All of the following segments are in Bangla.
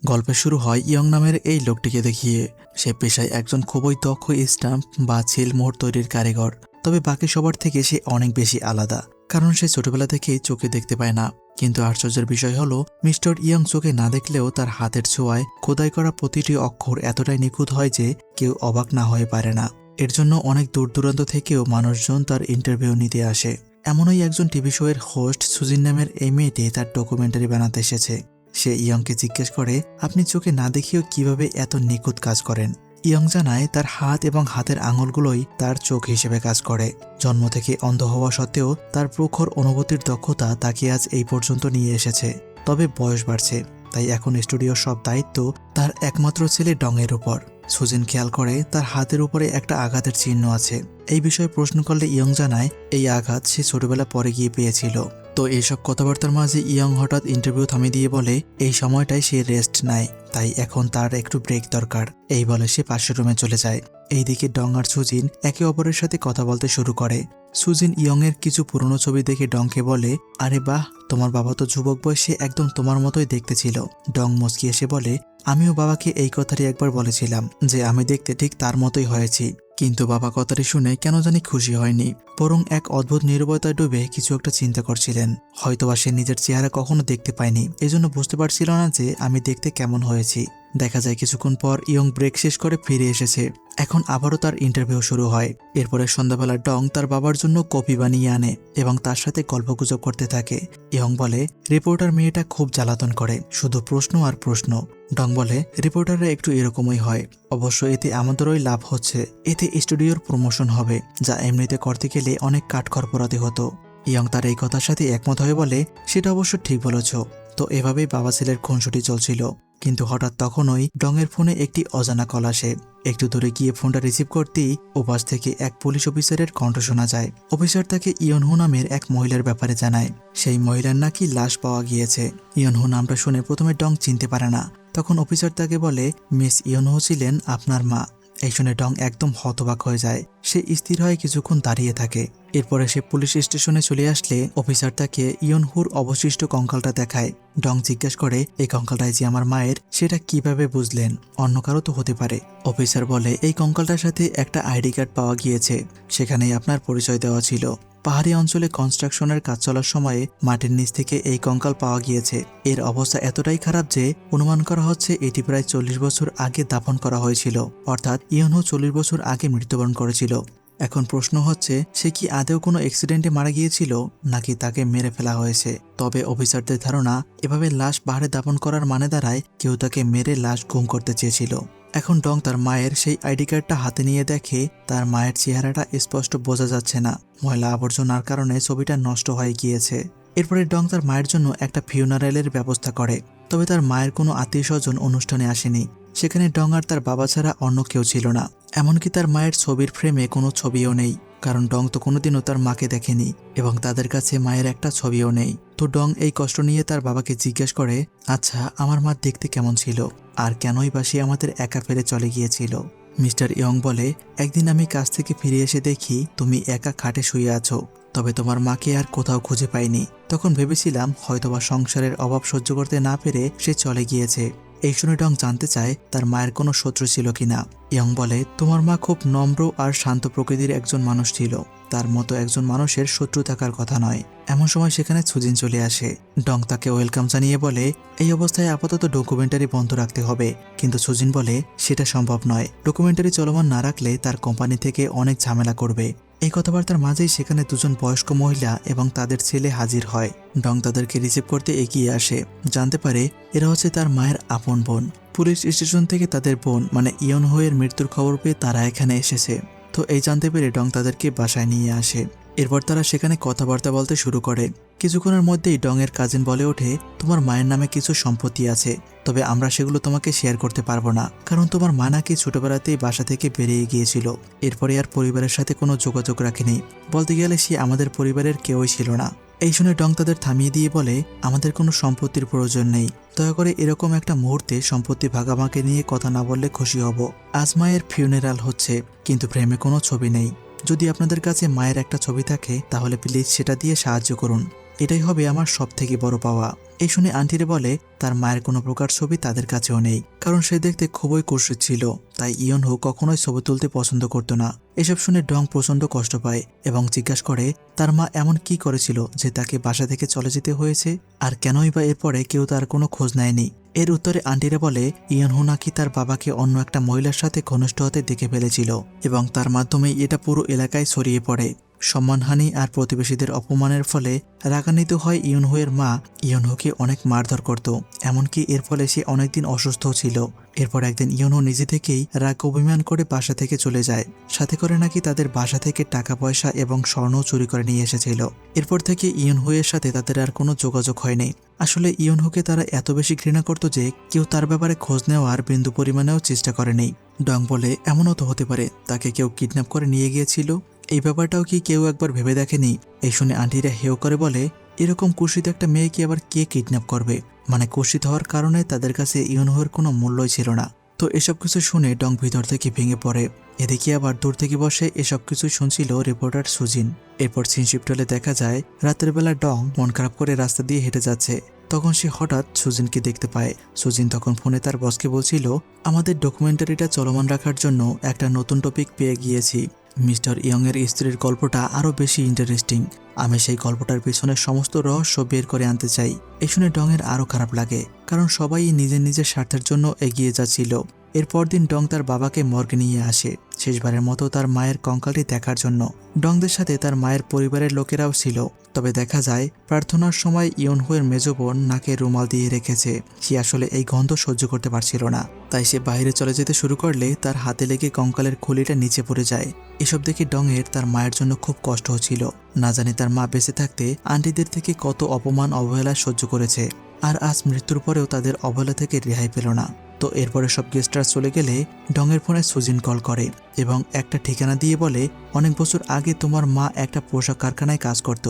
গল্পের শুরু হয় ইয়ং নামের এই লোকটিকে দেখিয়ে। সে পেশায় একজন খুবই দক্ষ স্টাম্প বা ছিলমোহর তৈরির কারিগর। তবে বাকি সবার থেকে সে অনেক বেশি আলাদা, কারণ সে ছোটবেলা থেকেই চোখে দেখতে পায় না। কিন্তু আশ্চর্যের বিষয় হলো, মিস্টার ইয়ং চোখে না দেখলেও তার হাতের ছোঁয়ায় খোদাই করা প্রতিটি অক্ষর এতটাই নিখুঁত হয় যে কেউ অবাক না হয়ে পারে না। এর জন্য অনেক দূর দূরান্ত থেকেও মানুষজন তার ইন্টারভিউ নিতে আসে। এমনই একজন টিভি শোয়ের হোস্ট সুজিন নামের এই মেয়েটি তার ডকুমেন্টারি বানাতে এসেছে। সে ইয়ংকে জিজ্ঞেস করে, আপনি চোখে না দেখিয়েও কিভাবে এত নিখুঁত কাজ করেন? ইয়ং জানায় তার হাত এবং হাতের আঙুলগুলোই তার চোখ হিসেবে কাজ করে। জন্ম থেকে অন্ধ হওয়া সত্ত্বেও তার প্রখর অনুভূতির দক্ষতা তাকে আজ এই পর্যন্ত নিয়ে এসেছে। তবে বয়স বাড়ছে, তাই এখন স্টুডিওর সব দায়িত্ব তার একমাত্র ছেলে ডংয়ের উপর। সুজিন খেয়াল করে তার হাতের উপরে একটা আঘাতের চিহ্ন আছে। এই বিষয়ে প্রশ্ন করলে ইয়ং জানায় এই আঘাত সে ছোটবেলা পরে গিয়ে পেয়েছিল। তো এইসব কথাবার্তার মাঝে ইয়ং হঠাৎ ইন্টারভিউ থামিয়ে দিয়ে বলে এই সময়টাই সে রেস্ট নেয়, তাই এখন তার একটু ব্রেক দরকার। এই বলে সে পাশের রুমে চলে যায়। এইদিকে ডং আর সুজিন একে অপরের সাথে কথা বলতে শুরু করে। সুজিন ইয়ং এর কিছু পুরনো ছবি দেখে ডংকে বলে, আরে বাহ, তোমার বাবা তো যুবক বয়সে একদম তোমার মতোই দেখতে ছিল। ডং মুচকি এসে বলে, আমিও বাবাকে এই কথাটি একবার বলেছিলাম যে আমি দেখতে ঠিক তার মতোই হয়েছি। কিন্তু বাবা কথাটি শুনে কেন জানি খুশি হয়নি, বরং এক অদ্ভুত নীরবতায় ডুবে কিছু একটা চিন্তা করছিলেন। হয়তোবা সে নিজের চেহারা কখনো দেখতে পায়নি, এজন্য বুঝতে পারছিল না যে আমি দেখতে কেমন হয়েছি। দেখা যায় কিছুক্ষণ পর ইয়ং ব্রেক শেষ করে ফিরে এসেছে। এখন আবারও তার ইন্টারভিউ শুরু হয়। এরপরে সন্ধ্যাবেলা ডং তার বাবার জন্য কফি বানিয়ে আনে এবং তার সাথে গল্পগুজব করতে থাকে। ইয়ং বলে, রিপোর্টার মেয়েটা খুব জ্বালাতন করে, শুধু প্রশ্ন আর প্রশ্ন। ডং বলে, রিপোর্টাররা একটু এরকমই হয়, অবশ্য এতে আমাদেরই লাভ হচ্ছে, এতে স্টুডিওর প্রমোশন হবে, যা এমনিতে করতে গেলে অনেক কাঠখড় পোড়াতে হতো। ইয়ং তার এই কথার সাথে একমত হয়ে বলে, সেটা অবশ্য ঠিক বলেছ। তো এভাবেই বাবা ছেলের খুনসুটি চলছিল। কিন্তু হঠাৎ তখনই ডংয়ের ফোনে একটি অজানা কল আসে। একটু দূরে গিয়ে ফোনটা রিসিভ করতেই ওপাশ থেকে এক পুলিশ অফিসারের কণ্ঠ শোনা যায়। অফিসার তাকে ইয়নহু নামের এক মহিলার ব্যাপারে জানায়। সেই মহিলার নাকি লাশ পাওয়া গিয়েছে। ইয়নহু নামটা শুনে প্রথমে ডং চিনতে পারে না। তখন অফিসার তাকে বলে, মিস ইয়নহু ছিলেন আপনার মা। এই শুনে ডং একদম হতবাক হয়ে যায়। সে স্থির হয়ে কিছুক্ষণ দাঁড়িয়ে থাকে। এরপরে সে পুলিশ স্টেশনে চলে আসলে অফিসার তাকে ইয়নহুর অবশিষ্ট কঙ্কালটা দেখায়। ডং জিজ্ঞেস করে, এই কঙ্কালটাই যে আমার মায়ের, সেটা কিভাবে বুঝলেন? অন্য কারো তো হতে পারে। অফিসার বলে, এই কঙ্কালটার সাথে একটা আইডি কার্ড পাওয়া গিয়েছে, সেখানেই আপনার পরিচয় দেওয়া ছিল। পাহাড়ি অঞ্চলে কনস্ট্রাকশনের কাজ চলার সময়ে মাটির নিচ থেকে এই কঙ্কাল পাওয়া গিয়েছে। এর অবস্থা এতটাই খারাপ যে অনুমান করা হচ্ছে এটি প্রায় 40 বছর আগে দাফন করা হয়েছিল, অর্থাৎ ইয়নহু 40 বছর আগে মৃত্যুবরণ করেছিল। এখন প্রশ্ন হচ্ছে, সে কি আদৌ কোনো অ্যাক্সিডেন্টে মারা গিয়েছিল নাকি তাকে মেরে ফেলা হয়েছে? তবে অফিসারদের ধারণা, এভাবে লাশ পাহাড়ে দাফন করার মানে দাঁড়ায় কেউ তাকে মেরে লাশ গুম করতে চেয়েছিল। এখন ডং তার মায়ের সেই আইডি কার্ডটা হাতে নিয়ে দেখে তার মায়ের চেহারাটা স্পষ্ট বোঝা যাচ্ছে না। ময়লা আবর্জনার কারণে ছবিটা নষ্ট হয়ে গিয়েছে। এরপরে ডং তার মায়ের জন্য একটা ফিউনারেলের ব্যবস্থা করে। তবে তার মায়ের কোনো আত্মীয় স্বজন অনুষ্ঠানে আসেনি। সেখানে ডং আর তার বাবা ছাড়া অন্য কেউ ছিল না। এমনকি তার মায়ের ছবির ফ্রেমে কোনো ছবিও নেই, কারণ ডং তো কোনোদিনও তার মাকে দেখেনি এবং তাদের কাছে মায়ের একটা ছবিও নেই। তো ডং এই কষ্ট নিয়ে তার বাবাকে জিজ্ঞেস করে, আচ্ছা, আমার মা দেখতে কেমন ছিল আর কেনই বা সে আমাদের একা ফেলে চলে গিয়েছিল? মিস্টার ইয়ং বলে, একদিন আমি কাজ থেকে ফিরে এসে দেখি তুমি একা খাটে শুয়ে আছো, তবে তোমার মাকে আর কোথাও খুঁজে পাইনি। তখন ভেবেছিলাম হয়তোবা সংসারের অভাব সহ্য করতে না পেরে সে চলে গিয়েছে। এই শুনে ডং জানতে চায় তার মায়ের কোনো শত্রু ছিল কিনা। ইয়ং বলে, তোমার মা খুব নম্র আর শান্ত প্রকৃতির একজন মানুষ ছিল, তার মতো একজন মানুষের শত্রু থাকার কথা নয়। এমন সময় সেখানে সুজিন চলে আসে। ডং তাকে ওয়েলকাম জানিয়ে বলে, এই অবস্থায় আপাতত ডকুমেন্টারি বন্ধ রাখতে হবে। কিন্তু সুজিন বলে, সেটা সম্ভব নয়, ডকুমেন্টারি চলমান না রাখলে তার কোম্পানি থেকে অনেক ঝামেলা করবে। এই কথাবার্তার মাঝেই সেখানে দুজন বয়স্ক মহিলা এবং তাদের ছেলে হাজির হয়। ডং তাদেরকে রিসিভ করতে এগিয়ে আসে। জানতে পারে এরা হচ্ছে তার মায়ের আপন বোন। পুলিশ স্টেশন থেকে তাদের বোন মানে ইয়নহু এর মৃত্যুর খবর পেয়ে তারা এখানে এসেছে। তো এই জানতে পেরে ডং তাদেরকে বাসায় নিয়ে আসে। এরপর তারা সেখানে কথাবার্তা বলতে শুরু করে। কিছুক্ষণের মধ্যেই ডং এর কাজিন বলে ওঠে, তোমার মায়ের নামে কিছু সম্পত্তি আছে, তবে আমরা সেগুলো তোমাকে শেয়ার করতে পারবো না, কারণ তোমার মা নাকি ছোটবেলাতেই বাসা থেকে বেরিয়ে গিয়েছিল। এরপরে আর পরিবারের সাথে কোনো যোগাযোগ রাখেনি। বলতে গেলে সে আমাদের পরিবারের কেউই ছিল না। এই শুনে ডং তাদের থামিয়ে দিয়ে বলে, আমাদের কোনো সম্পত্তির প্রয়োজন নেই, দয়া করে এরকম একটা মুহূর্তে সম্পত্তি ভাগাভাগি নিয়ে কথা না বললে খুশি হব। আজ মায়ের ফিউনারাল হচ্ছে, কিন্তু ফ্রেমে কোনো ছবি নেই। যদি আপনাদের কাছে মায়ের একটা ছবি থাকে তাহলে প্লিজ সেটা দিয়ে সাহায্য করুন। এটাই হবে আমার সবথেকে বড় পাওয়া। এই শুনে আন্টিরে বলে তার মায়ের কোনো প্রকার ছবি তাদের কাছেও নেই, কারণ সে দেখতে খুবই কুৎসিত ছিল, তাই ইয়নহো কখনোই ছবি তুলতে পছন্দ করতো না। এসব শুনে ডং প্রচন্ড কষ্ট পায় এবং জিজ্ঞাসা করে তার মা এমন কি করেছিল যে তাকে বাসা থেকে চলে যেতে হয়েছে, আর কেনই বা এরপরে কেউ তার কোনো খোঁজ নেয়নি। এর উত্তরে আন্টিরা বলে ইয়নহো নাকি তার বাবাকে অন্য একটা মহিলার সাথে ঘনিষ্ঠ হতে দেখে ফেলেছিল এবং তার মাধ্যমেই এটা পুরো এলাকায় ছড়িয়ে পড়ে। সম্মানহানি আর প্রতিবেশীদের অপমানের ফলে রাগান্বিত হয় ইয়নহোয়ের মা ইয়নহোকে অনেক মারধর করত, এমনকি এর ফলে সে অনেকদিন অসুস্থ ছিল। এরপর একদিন ইয়নহো নিজে থেকেই রাগ অভিমান করে বাসা থেকে চলে যায়, সাথে করে নাকি তাদের বাসা থেকে টাকা পয়সা এবং স্বর্ণ চুরি করে নিয়ে এসেছিল। এরপর থেকে ইয়নহোয়ের সাথে তাদের আর কোনো যোগাযোগ হয়নি। আসলে ইয়নহোকে তারা এত বেশি ঘৃণা করত যে কেউ তার ব্যাপারে খোঁজ নেওয়ার বিন্দু পরিমাণেও চেষ্টা করেনি। ডং বলে এমনও তো হতে পারে তাকে কেউ কিডন্যাপ করে নিয়ে গিয়েছিল, এই ব্যাপারটাও কি কেউ একবার ভেবে দেখেনি? এই শুনে আন্টিরা হেও করে বলে এরকম কুৎসিত একটা মেয়েকে আবার কে কিডন্যাপ করবে, মানে কুৎসিত হওয়ার কারণে তাদের কাছে ইয়নহোর কোনো মূল্যই ছিল না। তো এসব কিছু শুনে ডং ভিতর থেকে ভেঙে পড়ে। এদিকে আবার দূর থেকে বসে এসব কিছু শুনছিল রিপোর্টার সুজিন। এরপর সিনশিপ হলে দেখা যায় রাতের বেলা ডং মন খারাপ করে রাস্তা দিয়ে হেঁটে যাচ্ছে, তখন সে হঠাৎ সুজিনকে দেখতে পায়। সুজিন তখন ফোনে তার বসকে বলছিল আমাদের ডকুমেন্টারিটা চলমান রাখার জন্য একটা নতুন টপিক পেয়ে গিয়েছি, মিস্টার ইয়ং এর স্ত্রীর গল্পটা আরো বেশি ইন্টারেস্টিং, আমি সেই গল্পটার পিছনে সমস্ত রহস্য বের করে আনতে চাই। এই শুনে ডং এর আরো খারাপ লাগে, কারণ সবাই নিজের নিজের স্বার্থের জন্য এগিয়ে যাচ্ছিল। এরপর দিন ডং তার বাবাকে মর্গে নিয়ে আসে শেষবারের মতো তার মায়ের কঙ্কালটি দেখার জন্য। ডংদের সাথে তার মায়ের পরিবারের লোকেরাও ছিল, তবে দেখা যায় প্রার্থনার সময় ইয়নহোয়ের মেজ বোন নাকে রুমাল দিয়ে রেখেছে। সে আসলে এই গন্ধ সহ্য করতে পারছিল না, তাই সে বাইরে চলে যেতে শুরু করলে তার হাতে লেগে কঙ্কালের খুলিটা নিচে পড়ে যায়। এসব দেখে ডংয়ের তার মায়ের জন্য খুব কষ্ট হচ্ছিল, না জানি তার মা বেঁচে থাকতে আন্টিদের থেকে কত অপমান অবহেলা সহ্য করেছে, আর আজ মৃত্যুর পরেও তাদের অবহেলা থেকে রেহাই পেল না। তো এরপরে সব গেস্টরা চলে গেলে ডংয়ের ফোনে সুজিন কল করে এবং একটা ঠিকানা দিয়ে বলে অনেক বছর আগে তোমার মা একটা পোশাক কারখানায় কাজ করত,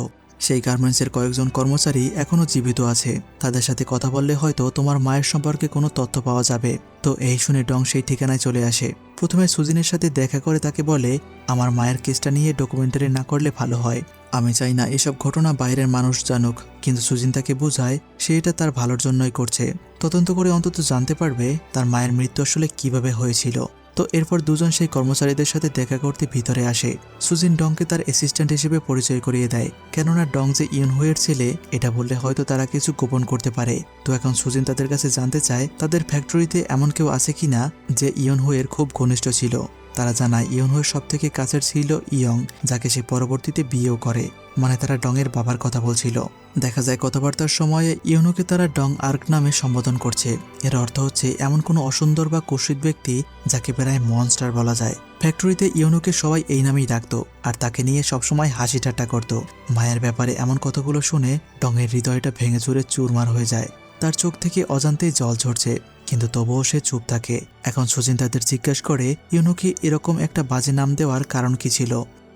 সেই গার্মেন্টসের কয়েকজন কর্মচারী এখনো জীবিত আছে, তাদের সাথে কথা বললে হয়তো তোমার মায়ের সম্পর্কে কোনো তথ্য পাওয়া যাবে। তো এই শুনে ডং সেই ঠিকানায় চলে আসে। প্রথমে সুজিনের সাথে দেখা করে তাকে বলে আমার মায়ের কেসটা নিয়ে ডকুমেন্টারি না করলে ভালো হয়, আমি চাই না এসব ঘটনা বাইরের মানুষ জানুক, কিন্তু সুজিন তাকে বোঝায় সে এটা তার ভালোর জন্যই করছে, তদন্ত করে অন্তত জানতে পারবে তার মায়ের মৃত্যু আসলে কিভাবে হয়েছিল। তো এরপর দুজন সেই কর্মচারীদের সাথে দেখা করতে ভিতরে আসে। সুজিন ডংকে তার অ্যাসিস্ট্যান্ট হিসেবে পরিচয় করিয়ে দেয়, কেননা ডং যে ইয়নহোয়ের ছেলে এটা বললে হয়তো তারা কিছু গোপন করতে পারে। তো এখন সুজিন তাদের কাছে জানতে চায় তাদের ফ্যাক্টরিতে এমন কেউ আছে কিনা যে ইয়নহোয়ের খুব ঘনিষ্ঠ ছিল। তারা জানায় ইয়নহোয়ের সব থেকে কাছের ছিল ইয়ং, যাকে সে পরবর্তীতে বিয়েও করে, মানে তারা ডংয়ের বাবার কথা বলছিল। দেখা যায় কথাবার্তার সময়ে ইয়নহোকে তারা ডং আর্ক নামে সম্বোধন করছে, এর অর্থ হচ্ছে এমন কোনো অসুন্দর বা কুৎসিত ব্যক্তি যাকে প্রায় মনস্টার বলা যায়। ফ্যাক্টরিতে ইয়নহোকে সবাই এই নামেই ডাকতো আর তাকে নিয়ে সবসময় হাসি ঠাট্টা করত। মায়ের ব্যাপারে এমন কথাগুলো শুনে ডংয়ের হৃদয়টা ভেঙে চুরে চুরমার হয়ে যায়, তার চোখ থেকে অজান্তেই জল ঝরছে, কিন্তু তবুও সে চুপ থাকে। এখন সুজিন তাদের জিজ্ঞাসা করে ইয়নহোকে এরকম একটা বাজে নাম দেওয়ার কারণ কি ছিল।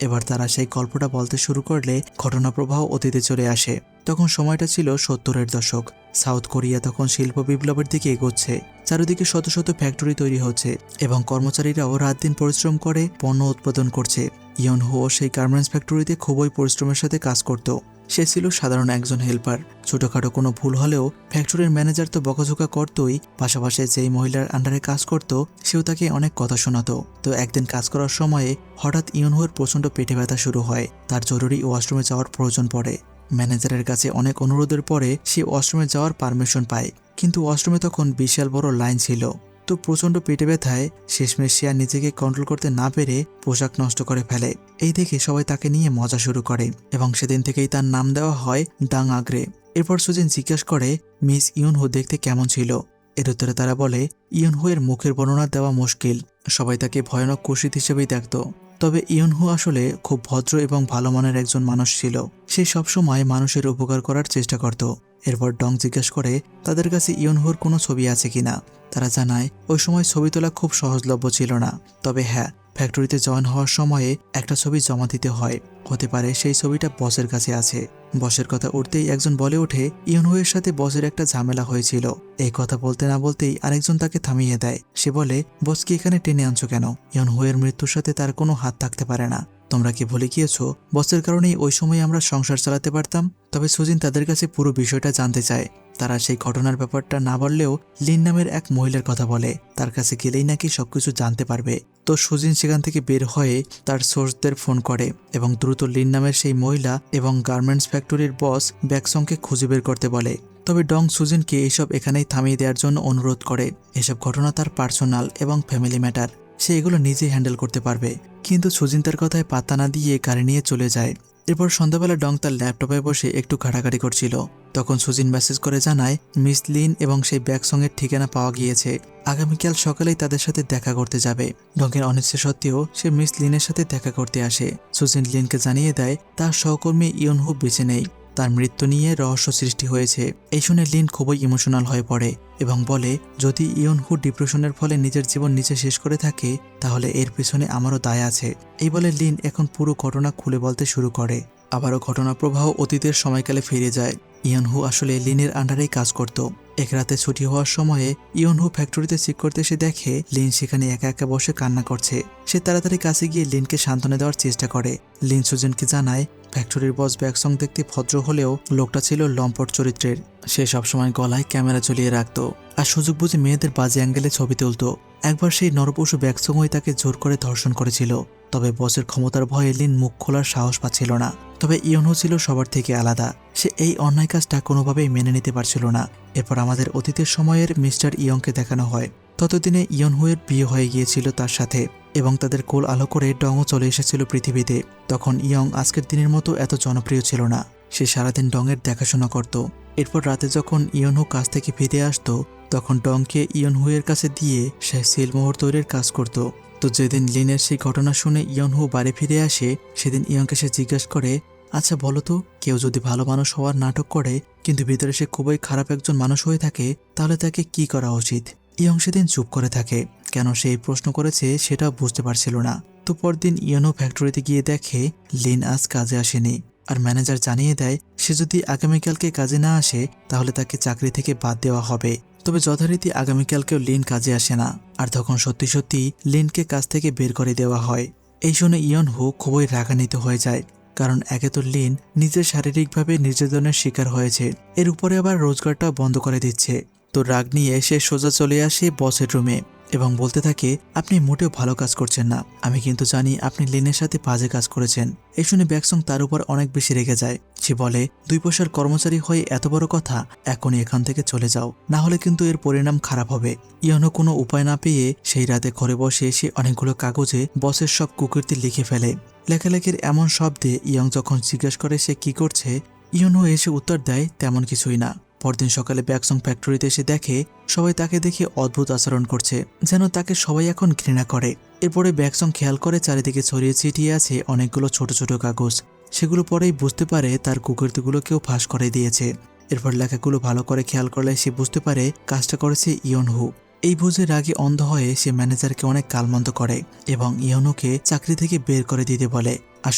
এবার তারা সেই গল্পটা বলতে শুরু করলে ঘটনা প্রবাহ অতীতে চলে আসে। তখন সময়টা ছিল 70-এর দশক। সাউথ কোরিয়া তখন শিল্প বিপ্লবের দিকে এগোচ্ছে, চারিদিকে শত শত ফ্যাক্টরি তৈরি হচ্ছে এবং কর্মচারীরাও রাত দিন পরিশ্রম করে পণ্য উৎপাদন করছে। ইয়নহো সেই গার্মেন্টস ফ্যাক্টরিতে খুবই পরিশ্রমের সাথে কাজ করত। সে ছিল সাধারণ একজন হেল্পার, ছোটখাটো কোনো ভুল হলেও ফ্যাক্টরির ম্যানেজার তো বকাঝোকা করতই, পাশাপাশি যেই মহিলার আন্ডারে কাজ করত সেও তাকে অনেক কথা শোনাতো। তো একদিন কাজ করার সময়ে হঠাৎ ইয়নহোর প্রচণ্ড পেটে ব্যথা শুরু হয়, তার জরুরি ওয়াশরুমে যাওয়ার প্রয়োজন পড়ে। ম্যানেজারের কাছে অনেক অনুরোধের পরে সে ওয়াশরুমে যাওয়ার পারমিশন পায়, কিন্তু ওয়াশরুমে তখন বিশাল বড় লাইন ছিল। তো প্রচণ্ড পেটে ব্যথায় শেষমেশ সে আর নিজেকে কন্ট্রোল করতে না পেরে পোশাক নষ্ট করে ফেলে। এই দেখে সবাই তাকে নিয়ে মজা শুরু করে এবং সেদিন থেকেই তার নাম দেওয়া হয় ডাং আগ্রে। এরপর সুজিন জিজ্ঞাসা করে মিস ইয়নহো দেখতে কেমন ছিল। এর উত্তরে তারা বলে ইয়নহো এর মুখের বর্ণনা দেওয়া মুশকিল, সবাই তাকে ভয়ানক কুৎসিত হিসেবেই দেখত। তবে ইয়নহো আসলে খুব ভদ্র এবং ভালো মানের একজন মানুষ ছিল, সে সবসময় মানুষের উপকার করার চেষ্টা করত। এরপর ডং জিজ্ঞাসা করে তাদের কাছে ইয়নহোর কোনো ছবি আছে কিনা। তারা জানায় ওই সময় ছবি তোলা খুব সহজলভ্য ছিল না, তবে হ্যাঁ, ফ্যাক্টরিতে জয়েন হওয়ার সময়ে একটা ছবি জমা দিতে হয়, হতে পারে সেই ছবিটা বসের কাছে আছে। বসের কথা উঠতেই একজন বলে ওঠে ইয়নহোয়ের সাথে বসের একটা ঝামেলা হয়েছিল। এই কথা বলতে না বলতেই আরেকজন তাকে থামিয়ে দেয়। সে বলে বসকে এখানে টেনে আনছো কেন? ইয়নহোয়ের মৃত্যুর সাথে তার কোনো হাত থাকতে পারে না। তোমরা কি ভুলে গিয়েছো বসের কারণেই ওই সময় আমরা সংসার চালাতে পারতাম? তবে সুজিন তাদের কাছে পুরো বিষয়টা জানতে চায়। তারা সেই ঘটনার ব্যাপারটা না বললেও লিন নামের এক মহিলার কথা বলে, তার কাছে গেলেই নাকি সবকিছু জানতে পারবে। তো সুজিন সেখান থেকে বের হয়ে তার সোর্সদের ফোন করে এবং দ্রুত লিন নামের সেই মহিলা এবং গার্মেন্টস ফ্যাক্টরির বস ব্যাকসংকে খুঁজে বের করতে বলে। তবে ডং সুজিনকে এইসব এখানেই থামিয়ে দেওয়ার জন্য অনুরোধ করে। এসব ঘটনা তার পার্সোনাল এবং ফ্যামিলি ম্যাটার, সে এগুলো নিজেই হ্যান্ডেল করতে পারবে। কিন্তু সুজিন তার কথায় পাত্তা না দিয়ে গাড়ি নিয়ে চলে যায়। এরপর সন্ধ্যাবেলা ডং তার ল্যাপটপে বসে একটু ঘাটাঘাটি করছিল। তখন সুজিন মেসেজ করে জানায় মিস লিন এবং সেই ব্যাকসংয়ের ঠিকানা পাওয়া গিয়েছে, আগামীকাল সকালেই তাদের সাথে দেখা করতে যাবে। ডংয়ের অনিচ্ছা সত্ত্বেও সে মিস লিনের সাথে দেখা করতে আসে। সুজিন লিনকে জানিয়ে দেয় তার সহকর্মী ইয়নহু বেঁচে নেই, তার মৃত্যু নিয়ে রহস্য সৃষ্টি হয়েছে। এই শুনে লিন খুবই ইমোশনাল হয়ে পড়ে এবং বলে যদি ইয়নহু ডিপ্রেশনের ফলে নিজের জীবন নিজে শেষ করে থাকে তাহলে এর পিছনে আমারও দায় আছে। এই বলে লিন এখন পুরো ঘটনা খুলে বলতে শুরু করে। আবারও ঘটনা প্রবাহ অতীতের সময়কালে ফিরে যায়। ইয়নহু আসলে লিনের আন্ডারেই কাজ করত। এক রাতে ছুটি হওয়ার সময়ে ইয়নহু ফ্যাক্টরিতে চেক করতে এসে দেখে লিন সেখানে একা একা বসে কান্না করছে। সে তাড়াতাড়ি কাছে গিয়ে লিনকে সান্ত্বনা দেওয়ার চেষ্টা করে। লিন সুজেনকে জানায় ফ্যাক্টরির বস ব্যাকসং দেখতে ভদ্র হলেও লোকটা ছিল লম্পট চরিত্রের। সে সবসময় গলায় ক্যামেরা ঝুলিয়ে রাখত আর সুযোগ বুঝে মেয়েদের বাজে অ্যাঙ্গেলে ছবি তুলত। একবার সেই নরপশু ব্যাকসংই তাকে জোর করে ধর্ষণ করেছিল। তবে বসের ক্ষমতার ভয়ে লিন মুখ খোলার সাহস পাচ্ছিল না। তবে ইয়নহু ছিল সবার থেকে আলাদা, সে এই অন্যায় কাজটা কোনোভাবেই মেনে নিতে পারছিল না। এরপর আমাদের অতীতের সময়ের মিস্টার ইয়ংকে দেখানো হয়। ততদিনে ইয়নহুয়ের বিয়ে হয়ে গিয়েছিল তার সাথে এবং তাদের কোল আলো করে ডংও চলে এসেছিল পৃথিবীতে। তখন ইয়ং আজকের দিনের মতো এত জনপ্রিয় ছিল না, সে সারাদিন ডংয়ের দেখাশোনা করত। এরপর রাতে যখন ইয়নহু কাজ থেকে ফিরে আসতো তখন ডংকে ইয়নহুয়ের কাছে দিয়ে সে সিলমোহর তৈরির কাজ করত। তো যেদিন লিনের সেই ঘটনা শুনে ইয়নহু বাড়ি ফিরে আসে সেদিন ইয়ংকে সে জিজ্ঞাসা করে আচ্ছা বলো তো, কেউ যদি ভালো মানুষ হওয়ার নাটক করে কিন্তু ভিতরে সে খুবই খারাপ একজন মানুষ হয়ে থাকে তাহলে তাকে কি করা উচিত? ইয়ং সেদিন চুপ করে থাকে। কেন সে এই প্রশ্ন করেছে সেটাও বুঝতে পারছিল না। তো পরদিন ইয়নহু ফ্যাক্টরিতে গিয়ে দেখে লিন আজ কাজে আসেনি আর ম্যানেজার জানিয়ে দেয় সে যদি আগামীকালকে কাজে না আসে তাহলে তাকে চাকরি থেকে বাদ দেওয়া হবে। তবে যথারীতি আগামীকালকেও লিন কাজে আসে না আর তখন সত্যি সত্যি লিনকে কাজ থেকে বের করে দেওয়া হয়। এই শুনে ইয়নহু খুবই রাগান্বিত হয়ে যায়, কারণ একে তো লিন নিজের শারীরিকভাবে নির্যাতনের শিকার হয়েছে, এর উপরে আবার রোজগারটাও বন্ধ করে দিচ্ছে। তো রাগ নিয়ে সে সোজা চলে আসে বসের রুমে এবং বলতে থাকে আপনি মোটেও ভালো কাজ করছেন না, আমি কিন্তু জানি আপনি লিনের সাথে বাজে কাজ করেছেন। এই শুনে ব্যাকসং তার উপর অনেক বেশি রেগে যায়। সে বলে 2 পয়সার কর্মচারী হয়ে এত বড় কথা, এখনই এখান থেকে চলে যাও, না হলে কিন্তু এর পরিণাম খারাপ হবে। ইয়নহু কোনো উপায় না পেয়ে সেই রাতে ঘরে বসে সে অনেকগুলো কাগজে বসের সব কুকীর্তি লিখে ফেলে। লেখালেখির এমন শব্দে ইয়ং যখন জিজ্ঞেস করে সে কি করছে, ইয়নহু এসে উত্তর দেয় তেমন কিছুই না। পরদিন সকালে ব্যাকসং ফ্যাক্টরিতে এসে দেখে সবাই তাকে দেখে অদ্ভুত আচরণ করছে, যেন তাকে সবাই এখন ঘৃণা করে। এরপরে ব্যাকসং খেয়াল করে চারিদিকে ছড়িয়ে ছিটিয়ে আছে অনেকগুলো ছোট ছোট কাগজ। সেগুলো পরেই বুঝতে পারে তার কুকীর্তিগুলো কেউ ফাঁস করে দিয়েছে। এরপর লেখাগুলো ভালো করে খেয়াল করলে সে বুঝতে পারে কাজটা করেছে ইয়নহু। এই বুঝে রাগে অন্ধ হয়ে সে ম্যানেজারকে অনেক গালমন্দ করে এবং ইয়নহুকে চাকরি থেকে বের করে দিতে বলে। আর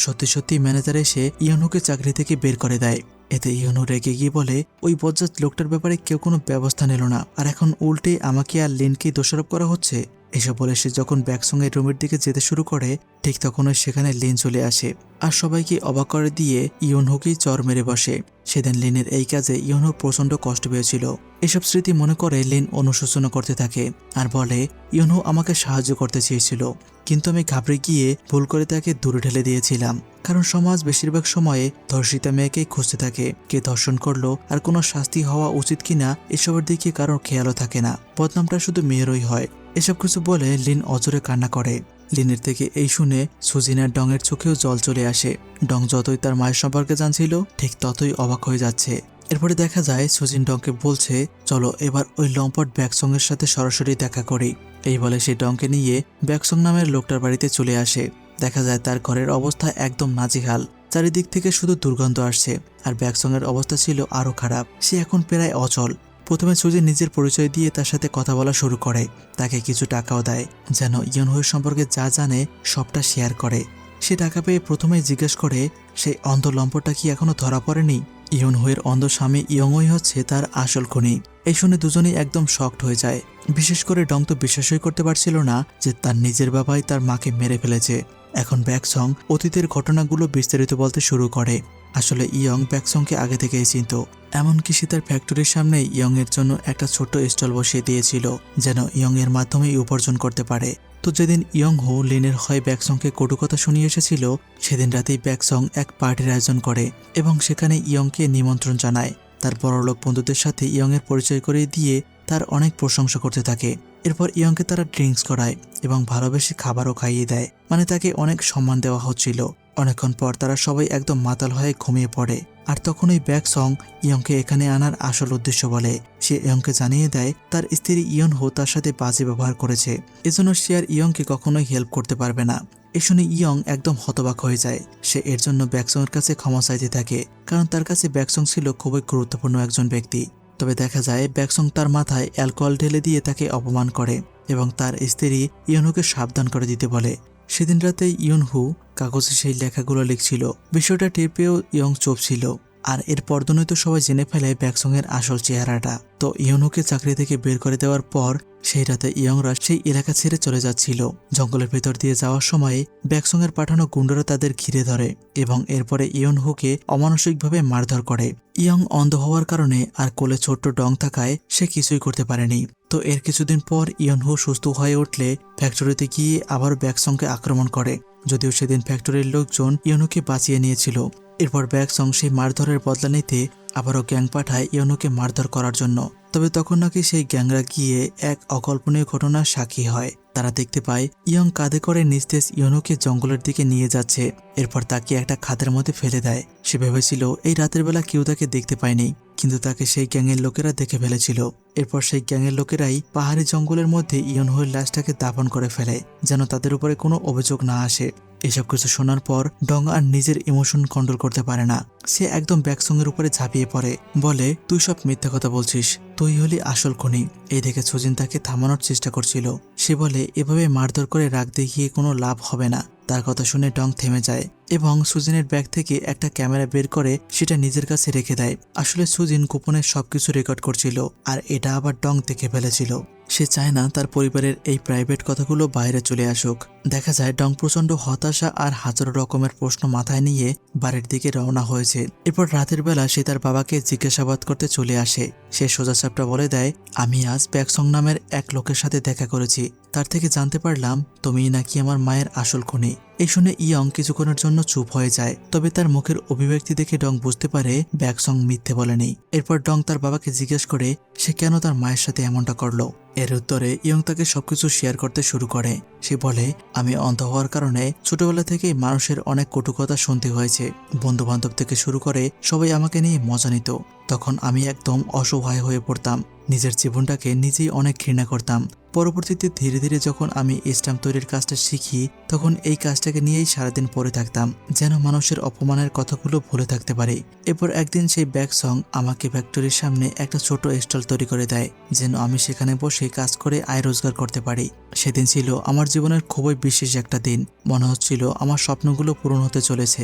সত্যি সত্যি ম্যানেজার এসে ইয়নহুকে চাকরি থেকে বের করে দেয়। এতে ইয়নহু রেগে গিয়ে বলে ওই বজ্জাত লোকটার ব্যাপারে কেউ কোনো ব্যবস্থা নিল না, আর এখন উল্টে আমাকে আর লিনকেই দোষারোপ করা হচ্ছে। এসব বলে সে যখন ব্যাকসংয়ের রুমের দিকে যেতে শুরু করে ঠিক তখনই সেখানে লিন চলে আসে আর সবাইকে অবাক করে দিয়ে ইয়নহুকেই চর মেরে বসে। সেদিন লিনের এই কাজে ইয়নহু প্রচণ্ড কষ্ট পেয়েছিল। এসব স্মৃতি মনে করে লিন অনুশোচনা করতে থাকে আর বলে ইয়নহু আমাকে সাহায্য করতে চেয়েছিল, কিন্তু আমি ঘাবড়ে গিয়ে ভুল করে তাকে দূরে ঠেলে দিয়েছিলাম। কারণ সমাজ বেশিরভাগ সময়ে ধর্ষিতা মেয়েকেই খুঁজতে থাকে, কে ধর্ষণ করলো আর কোনো শাস্তি হওয়া উচিত কিনা এসবের দিকে কারোর খেয়ালও থাকে না, বদনামটা শুধু মেয়েরই হয়। এসব কিছু বলে লিন অজরে কান্না করে। লিনের থেকে এই শুনে সুজিন আর ডংয়ের চোখেও জল চলে আসে। ডং যতই তার মায়ের সম্পর্কে জানছিল ঠিক ততই অবাক হয়ে যাচ্ছে। এরপরে দেখা যায় সুজিন ডংকে বলছে চলো এবার ওই লম্পট ব্যাকসংয়ের সাথে সরাসরি দেখা করি। এই বলে সে ডংকে নিয়ে ব্যাকসং নামের লোকটার বাড়িতে চলে আসে। দেখা যায় তার ঘরের অবস্থা একদম নাজেহাল, চারিদিক থেকে শুধু দুর্গন্ধ আসছে আর ব্যাকসংয়ের অবস্থা ছিল আরো খারাপ, সে এখন প্রায় অচল। প্রথমে সুজিন নিজের পরিচয় দিয়ে তার সাথে কথা বলা শুরু করে, তাকে কিছু টাকাও দেয় যেন ইয়নহুর সম্পর্কে যা জানে সবটা শেয়ার করে। সে টাকা পেয়ে প্রথমেই জিজ্ঞেস করে সেই অন্ধ লম্পটটা কি এখনো ধরা পড়েনি। ইয়নহুয়ের অন্ধ স্বামী ইয়ংই হচ্ছে তার আসল খুনি। এই শুনে দুজনেই একদম শকড হয়ে যায়। বিশেষ করে ডং তো বিশ্বাসই করতে পারছিল না যে তার নিজের বাবাই তার মাকে মেরে ফেলেছে। এখন ব্যাকসং অতীতের ঘটনাগুলো বিস্তারিত বলতে শুরু করে। আসলে ইয়ং ব্যাকসংকে আগে থেকেই চিনত। এমনকি সে তার ফ্যাক্টরির সামনে ইয়ং এর জন্য একটা ছোট্ট স্টল বসিয়ে দিয়েছিল, যেন ইয়ং এর মাধ্যমে উপার্জন করতে পারে। তো যেদিন ইয়ং হো লিনের হয়ে ব্যাকসংকে কটু কথা শুনিয়ে এসেছিল, সেদিন রাতেই ব্যাকসং এক পার্টির আয়োজন করে এবং সেখানে ইয়ংকে নিমন্ত্রণ জানায়। তার বড়লোক বন্ধুদের সাথে ইয়ং এর পরিচয় করিয়ে দিয়ে তার অনেক প্রশংসা করতে থাকে। এরপর ইয়ংকে তারা ড্রিঙ্কস করায় এবং ভালোবেসে খাবারও খাইয়ে দেয়, মানে তাকে অনেক সম্মান দেওয়া হচ্ছিল। অনেকক্ষণ পর তারা সবাই একদম মাতাল হয়ে ঘুমিয়ে পড়ে। আর তখনই ব্যাকসং ইয়ংকে এখানে আনার আসল উদ্দেশ্য বলে। সে ইয়ংকে জানিয়ে দেয় তার স্ত্রী ইয়ন হো তার সাথে বাজে ব্যবহার করেছে, এজন্য সে আর ইয়ংকে কখনোই হেল্প করতে পারবে না। এ শুনে ইয়ং একদম হতবাক হয়ে যায়। সে এর জন্য ব্যাকসং এর কাছে ক্ষমা চাইতে থাকে, কারণ তার কাছে ব্যাকসং ছিল খুবই গুরুত্বপূর্ণ একজন ব্যক্তি। তবে দেখা যায় ব্যাকসং তার মাথায় অ্যালকোহল ঢেলে দিয়ে তাকে অপমান করে এবং তার স্ত্রী ইয়নহুকে সাবধান করে দিতে বলে। সেদিন রাতে ইয়নহু কাগজে সেই লেখাগুলো লিখছিল। বিষয়টা টের পেয়েও ইয়ং চুপ ছিল। আর এর পরদিনই তো সবাই জেনে ফেলে ব্যাকসং এর আসল চেহারাটা। তো ইয়নহুকে চাকরি থেকে বের করে দেওয়ার পর সেই রাতে ইয়ংরা সেই এলাকা ছেড়ে চলে যাচ্ছিল। জঙ্গলের ভেতর দিয়ে যাওয়ার সময় ব্যাকসং এর পাঠানো গুন্ডারা তাদের ঘিরে ধরে এবং এরপরে ইয়নহুকে অমানসিকভাবে মারধর করে। ইয়ং অন্ধ হওয়ার কারণে আর কোলে ছোট্ট ডং থাকায় সে কিছুই করতে পারেনি। তো এর কিছুদিন পর ইয়নহু সুস্থ হয়ে উঠলে ফ্যাক্টরিতে গিয়ে আবার ব্যাকসংকে আক্রমণ করে, যদিও সেদিন ফ্যাক্টরির লোকজন ইয়নুকে বাঁচিয়ে নিয়েছিল। এরপর ব্যাকসং সেই মারধরের বদলা নিতে আবারও গ্যাং পাঠায় ইয়নুকে মারধর করার জন্য। তবে তখন নাকি সেই গ্যাংরা গিয়ে এক অকল্পনীয় ঘটনার সাক্ষী হয়। তারা দেখতে পায় ইয়ং কাঁধে করে নিস্তেজ ইয়নুকে জঙ্গলের দিকে নিয়ে যাচ্ছে। এরপর তাকে একটা খাদের মধ্যে ফেলে দেয়। সে ভেবেছিল এই রাতের বেলা কেউ তাকে দেখতে পায়নি, কিন্তু তাকে সেই গ্যাংয়ের লোকেরা দেখে ফেলেছিল। এরপর সেই গ্যাংয়ের লোকেরাই পাহাড়ি জঙ্গলের মধ্যে ইয়নহুর লাশটাকে দাফন করে ফেলে, যেন তাদের উপরে কোনো অভিযোগ না আসে। এসব কিছু শোনার পর ডং আর নিজের ইমোশন কন্ট্রোল করতে পারে না। সে একদম ব্যাকসং এর উপরে ঝাঁপিয়ে পড়ে, বলে তুই সব মিথ্যা কথা বলছিস, তুই হলি আসল খুনি। এই দেখে সুজিন তাকে থামানোর চেষ্টা করছিল। সে বলে এভাবে মারধর করে রাগ দেখিয়ে কোনো লাভ হবে না। তার কথা শুনে ডং থেমে যায় এবং সুজিনের ব্যাগ থেকে একটা ক্যামেরা বের করে সেটা নিজের কাছে রেখে দেয়। আসলে সুজিন গোপনে সবকিছু রেকর্ড করছিল, আর এটা আবার ডং দেখে ফেলেছিল। সে চায় না তার পরিবারের এই প্রাইভেট কথাগুলো বাইরে চলে আসুক। দেখা যায় ডং প্রচন্ড হতাশা আর হাজারো রকমের প্রশ্ন মাথায় নিয়ে বাড়ির দিকে রওনা হয়েছে। এরপর রাতের বেলা সে তার বাবাকে জিজ্ঞাসাবাদ করতে চলে আসে। সে সোজাসাপটা বলে দেয়, আমি আজ ব্যাকসং নামের এক লোকের সাথে দেখা করেছি, তার থেকে জানতে পারলাম তুমি নাকি আমার মায়ের আসল খুনি। এই শুনে ইয়ং কিছুক্ষণের জন্য চুপ হয়ে যায়, তবে তার মুখের অভিব্যক্তি দেখে ডং বুঝতে পারে ব্যাকসং মিথ্যে বলেনি। এরপর ডং তার বাবাকে জিজ্ঞেস করে সে কেন তার মায়ের সাথে এমনটা করলো। এর উত্তরে ইয়ং তাকে সবকিছু শেয়ার করতে শুরু করে। সে বলে, আমি অন্ধ হওয়ার কারণে ছোটবেলা থেকেই মানুষের অনেক কটু কথা শুনতে হয়েছে। বন্ধু বান্ধব থেকে শুরু করে সবাই আমাকে নিয়ে মজা নিত। তখন আমি একদম অসহায় হয়ে পড়তাম, নিজের জীবনটাকে নিজেই অনেক ঘৃণা করতাম। পরবর্তীতে ধীরে ধীরে যখন আমি স্ট্যাম্প তৈরির কাজটা শিখি, তখন এই কাজটাকে নিয়েই সারাদিন পড়ে থাকতাম, যেন মানুষের অপমানের কথাগুলো ভুলে থাকতে পারি। এরপর একদিন সেই ব্যাকসং আমাকে ফ্যাক্টরির সামনে একটা ছোট স্টল তৈরি করে দেয়, যেন আমি সেখানে বসে কাজ করে আয় রোজগার করতে পারি। সেদিন ছিল আমার জীবনের খুবই বিশেষ একটা দিন। মনে হচ্ছিল আমার স্বপ্নগুলো পূরণ হতে চলেছে।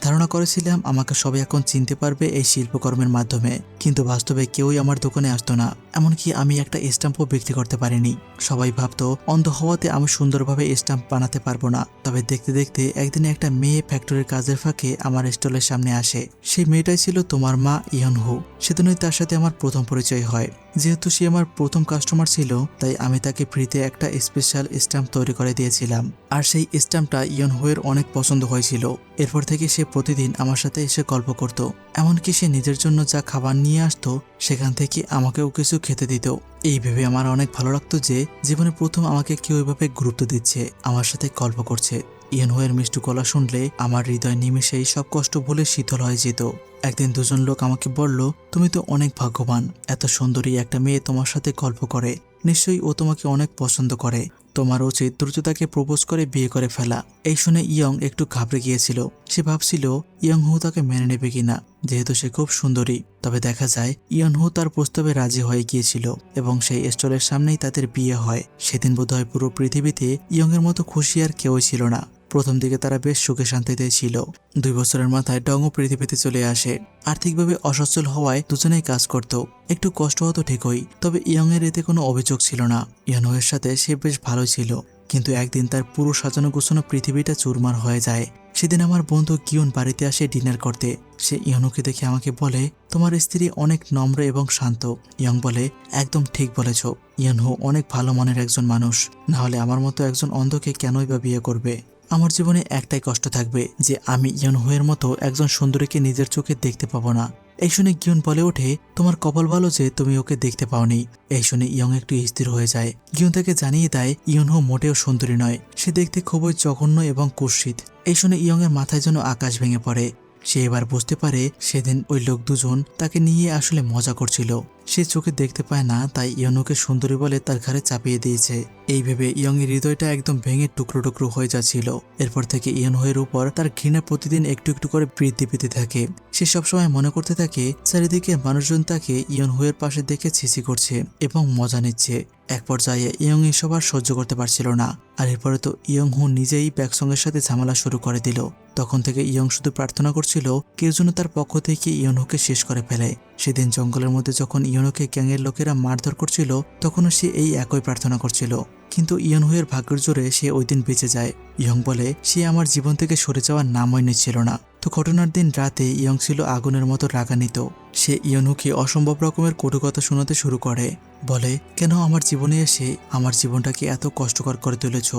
ধারণা করেছিলাম আমাকে সবাই এখন চিনতে পারবে এই শিল্পকর্মের মাধ্যমে, কিন্তু বাস্তবে কেউই আমার দোকানে আসতো না। এমনকি আমি একটা স্ট্যাম্পও বিক্রি করতে পারিনি। সবাই ভাবতো অন্ধ হওয়াতে আমি সুন্দরভাবে স্ট্যাম্প বানাতে পারবো না। তবে দেখতে দেখতে একদিন একটা মেয়ে ফ্যাক্টরির কাজের ফাঁকে আমার স্টলের সামনে আসে। সেই মেয়েটাই ছিল তোমার মা ইয়নহু। সেদিনই তার সাথে আমার প্রথম পরিচয় হয়। যেহেতু সে আমার প্রথম কাস্টমার ছিল, তাই আমি তাকে ফ্রিতে একটা স্পেশাল স্ট্যাম্প তৈরি করে দিয়েছিলাম। আর সেই স্ট্যাম্পটা ইয়নহুয়ের অনেক পছন্দ হয়েছিল। এরপর থেকে সে প্রতিদিন আমার সাথে এসে গল্প করত। এমনকি সে নিজের জন্য যা খাবার নিয়ে আসতো সেখান থেকে আমাকেও কিছু খেতে দিত। এই ভেবে আমার অনেক ভালো লাগতো যে জীবনে প্রথম আমাকে কেউ এভাবে গুরুত্ব দিচ্ছে, আমার সাথে গল্প করছে। ইয়নহুয়ের মিষ্টি গলা শুনলে আমার হৃদয় নিমেষেই সব কষ্ট ভুলে শীতল হয়ে যেত। একদিন দুজন লোক আমাকে বলল, তুমি তো অনেক ভাগ্যবান, এত সুন্দরী একটা মেয়ে তোমার সাথে গল্প করে, নিশ্চয়ই ও তোমাকে অনেক পছন্দ করে। তোমার উচিত দ্রুত তাকে প্রপোজ করে বিয়ে করে ফেলা। এই শুনে ইয়ং একটু ঘাবড়ে গিয়েছিল। সে ভাবছিল ইয়ংহু তাকে মেনে নেবে কিনা, যেহেতু সে খুব সুন্দরী। তবে দেখা যায় ইয়ংহু তার প্রস্তাবে রাজি হয়ে গিয়েছিল এবং সেই স্টলের সামনেই তাদের বিয়ে হয়। সেদিন বোধহয় পুরো পৃথিবীতে ইয়ং এর মতো খুশি আর কেউই ছিল না। প্রথম দিকে তারা বেশ সুখে শান্তিতে ছিল। 2 বছরের মাথায় ডংও পৃথিবীতে চলে আসে। আর্থিকভাবে অসচ্ছল হওয়ায় দুজনেই কাজ করত। একটু কষ্ট হতো ঠিকই, তবে ইয়ং এর এতে কোনো অভিযোগ ছিল না। ইয়ংয়ের সাথে সে বেশ ভালোই ছিল। কিন্তু একদিন তার পুরো সাজানো গোছানো পৃথিবীটা চুরমার হয়ে যায়। সেদিন আমার বন্ধু কিয়ন বাড়িতে আসে ডিনার করতে। সে ইয়নুকে দেখে আমাকে বলে, তোমার স্ত্রী অনেক নম্র এবং শান্ত। ইয়ং বলে, একদম ঠিক বলেছ, ইয়নহো অনেক ভালো মনের একজন মানুষ, না হলে আমার মতো একজন অন্ধকে কেনই বা বিয়ে করবে। আমার জীবনে একটাই কষ্ট থাকবে যে আমি ইয়নহোয়ের মতো একজন সুন্দরীকে নিজের চোখে দেখতে পাবো না। এই শুনে গিয়ন বলে ওঠে, তোমার কপাল ভালো যে তুমি ওকে দেখতে পাওনি। এই শুনে ইয়ং একটু স্থির হয়ে যায়। গিয়ন তাকে জানিয়ে দেয় ইয়নহো মোটেও সুন্দরী নয়, সে দেখতে খুবই জঘন্য এবং কুৎসিত। এই শুনে ইয়ং এর মাথায় যেন আকাশ ভেঙে পড়ে। সে এবার বুঝতে পারে সেদিন ওই লোক দুজন তাকে নিয়ে আসলে মজা করছিল। সে চোখে দেখতে পায় না, তাই ইয়নুকে সুন্দরী বলে তার ঘাড়ে চাপিয়ে দিয়েছে। এই ভেবে ইয়ং এর হৃদয়টা একদম ভেঙে টুকরো টুকরো হয়ে যাচ্ছিল। এরপর থেকে ইয়নহোয়ের উপর তার ঘৃণা প্রতিদিন একটু একটু করে বৃদ্ধি পেতে থাকে। সে সবসময় মনে করতে থাকে চারিদিকে মানুষজন তাকে ইয়নহোয়ের পাশে দেখে ছিছি করছে এবং মজা নিচ্ছে। এক পর্যায়ে ইয়ং এসব আর সহ্য করতে পারছিল না। আর এরপরে তো ইয়ংহো নিজেই ব্যাকসংয়ের সাথে ঝামেলা শুরু করে দিল। তখন থেকে ইয়ং শুধু প্রার্থনা করছিল কেউ যেন তার পক্ষ থেকে ইয়নহোকে শেষ করে ফেলে। সেদিন জঙ্গলের মধ্যে যখন ইয়নহোকে গ্যাংয়ের লোকেরা মারধর করছিল, তখনও সে এই একই প্রার্থনা করছিল। কিন্তু ইয়নহোয়ের ভাগ্যের জোরে সে ওই দিন বেঁচে যায়। ইয়ং বলে, সে আমার জীবন থেকে সরে যাওয়ার নামই নিচ্ছিল না। তো ঘটনার দিন রাতে ইয়ং ছিল আগুনের মতো রাগান্বিত। সে ইয়নহোকে অসম্ভব রকমের কটু কথা শোনাতে শুরু করে। বলে, কেন আমার জীবনে এসে আমার জীবনটাকে এত কষ্টকর করে তুলেছ?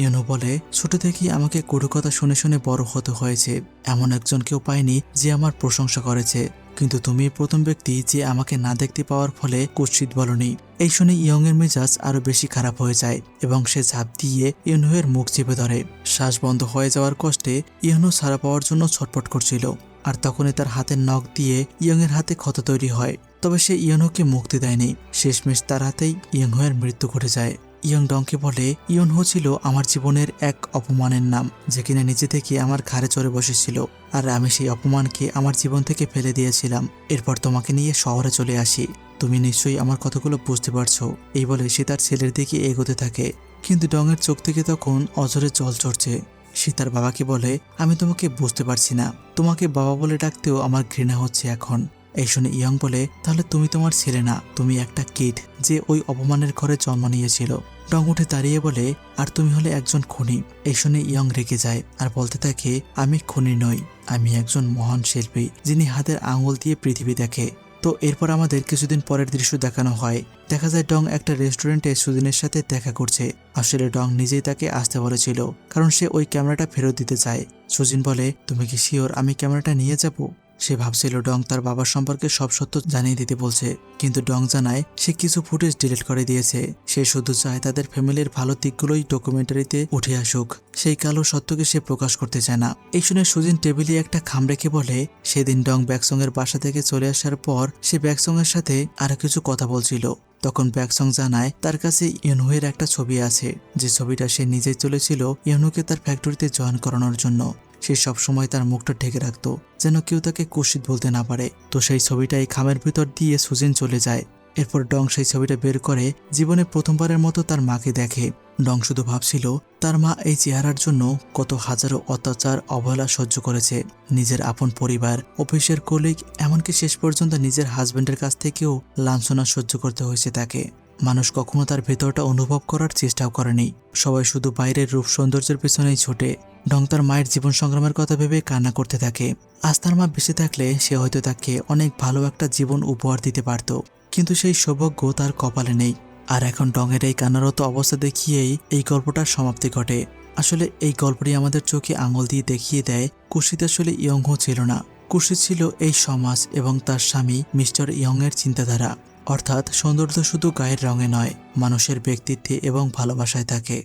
ইয়নহো বলে, ছোট থেকেই আমাকে কটু কথা শুনে শুনে বড় হতে হয়েছে। এমন একজন কেউ পাইনি যে আমার প্রশংসা করেছে, কিন্তু তুমি প্রথম ব্যক্তি যে আমাকে না দেখতে পাওয়ার ফলে কুৎসিত বলনি। এই শুনে ইয়ং এর মেজাজ আরো বেশি খারাপ হয়ে যায় এবং সে ঝাঁপ দিয়ে ইয়নহোয়ের মুখ চেপে ধরে। শ্বাস বন্ধ হয়ে যাওয়ার কষ্টে ইয়নহো ছাড়া পাওয়ার জন্য ছটফট করছিল। আর তখনই তার হাতের নখ দিয়ে ইয়ং এর হাতে ক্ষত তৈরি হয়। তবে সে ইয়নহোকে মুক্তি দেয়নি। শেষমেশ তার হাতেই ইয়নহোয়ের মৃত্যু ঘটে যায়। ইয়ং ডংকে বলে, ইয়নহো ছিল আমার জীবনের এক অপমানের নাম, যে কিনা নিজে থেকে আমার ঘাড়ে চড়ে বসেছিল। আর আমি সেই অপমানকে আমার জীবন থেকে ফেলে দিয়েছিলাম। এরপর তোমাকে নিয়ে শহরে চলে আসি। তুমি নিশ্চয়ই আমার কথাগুলো বুঝতে পারছো। এই বলে সে তার ছেলের দিকে এগোতে থাকে। কিন্তু ডংয়ের চোখ থেকে তখন অঝরে জল ঝরছে। সে তার বাবাকে বলে, আমি তোমাকে বুঝতে পারছি না, তোমাকে বাবা বলে ডাকতেও আমার ঘৃণা হচ্ছে এখন। এই শুনে ইয়ং বলে, তাহলে তুমি তোমার ছেলে না, তুমি একটা কিড যে ওই অপমানের ঘরে জন্ম নিয়েছিল। ডং উঠে দাঁড়িয়ে বলে, আর তুমি হলে একজন খুনি। এই শুনে ইয়ং রেগে যায় আর বলতে থাকে, আমি খুনি নই, আমি একজন মহান শিল্পী যিনি হাতের আঙুল দিয়ে পৃথিবী দেখে। তো এরপর আমাদের কিছুদিন পরের দৃশ্য দেখানো হয়। দেখা যায় ডং একটা রেস্টুরেন্টে সুজিনের সাথে দেখা করছে। আসলে ডং নিজেই তাকে আসতে বলেছিল, কারণ সে ওই ক্যামেরাটা ফেরত দিতে চায়। সুজিন বলে, তুমি কি শিওর আমি ক্যামেরাটা নিয়ে যাব? সে ভাবছিল ডং তার বাবার সম্পর্কে সব সত্য জানিয়ে দিতে বলছে, কিন্তু ডং জানায় সে কিছু ফুটেজ ডিলিট করে দিয়েছে। সে শুধু চায় তাদের ফ্যামিলির ভালো দিকগুলোই ডকুমেন্টারিতে উঠে আসুক, সেই কালো সত্যকে সে প্রকাশ করতে চায় না। এই শুনে সুজিন টেবিলে একটা খাম রেখে বলে, সেদিন ডং ব্যাকসংয়ের বাসা থেকে চলে আসার পর সে ব্যাকসংয়ের সাথে আরো কিছু কথা বলছিল। তখন ব্যাকসং জানায় তার কাছে ইয়নহোয়ের একটা ছবি আছে, যে ছবিটা সে নিজেই তুলেছিল ইয়নহোকে তার ফ্যাক্টরিতে জয়েন করানোর জন্য। সে সবসময় তার মুখটা ঢেকে রাখত যেন কেউ তাকে কুৎসিত বলতে না পারে। তো সেই ছবিটা এই খামের ভিতর দিয়ে সুজিন চলে যায়। এরপর ডং সেই ছবিটা বের করে জীবনে প্রথমবারের মতো তার মাকে দেখে। ডং শুধু ভাবছিল তার মা এই চেহারার জন্য কত হাজারো অত্যাচার অবহেলা সহ্য করেছে। নিজের আপন পরিবার, অফিসের কলিগ, এমনকি শেষ পর্যন্ত নিজের হাজবেন্ডের কাছ থেকেও লাঞ্ছনা সহ্য করতে হয়েছে তাকে। মানুষ কখনো তার ভেতরটা অনুভব করার চেষ্টাও করেনি। সবাই শুধু বাইরের রূপ সৌন্দর্যের পেছনেই ছোটে। ডং তার মায়ের জীবন সংগ্রামের কথা ভেবে কান্না করতে থাকে। আজ তার মা বেঁচে থাকলে সে হয়তো তাকে অনেক ভালো একটা জীবন উপহার দিতে পারত, কিন্তু সেই সৌভাগ্য তার কপালে নেই। আর এখন ডংয়ের এই কান্নারত অবস্থা দেখিয়েই এই গল্পটার সমাপ্তি ঘটে। আসলে এই গল্পটি আমাদের চোখে আঙুল দিয়ে দেখিয়ে দেয় কুৎসিত আসলে ইয়ংহো ছিল না, কুৎসিত ছিল এই সমাজ এবং তার স্বামী মিস্টার ইয়ং এর চিন্তাধারা। অর্থাৎ সৌন্দর্য শুধু গায়ের রঙে নয়, মানুষের ব্যক্তিত্বে এবং ভালোবাসায় থাকে।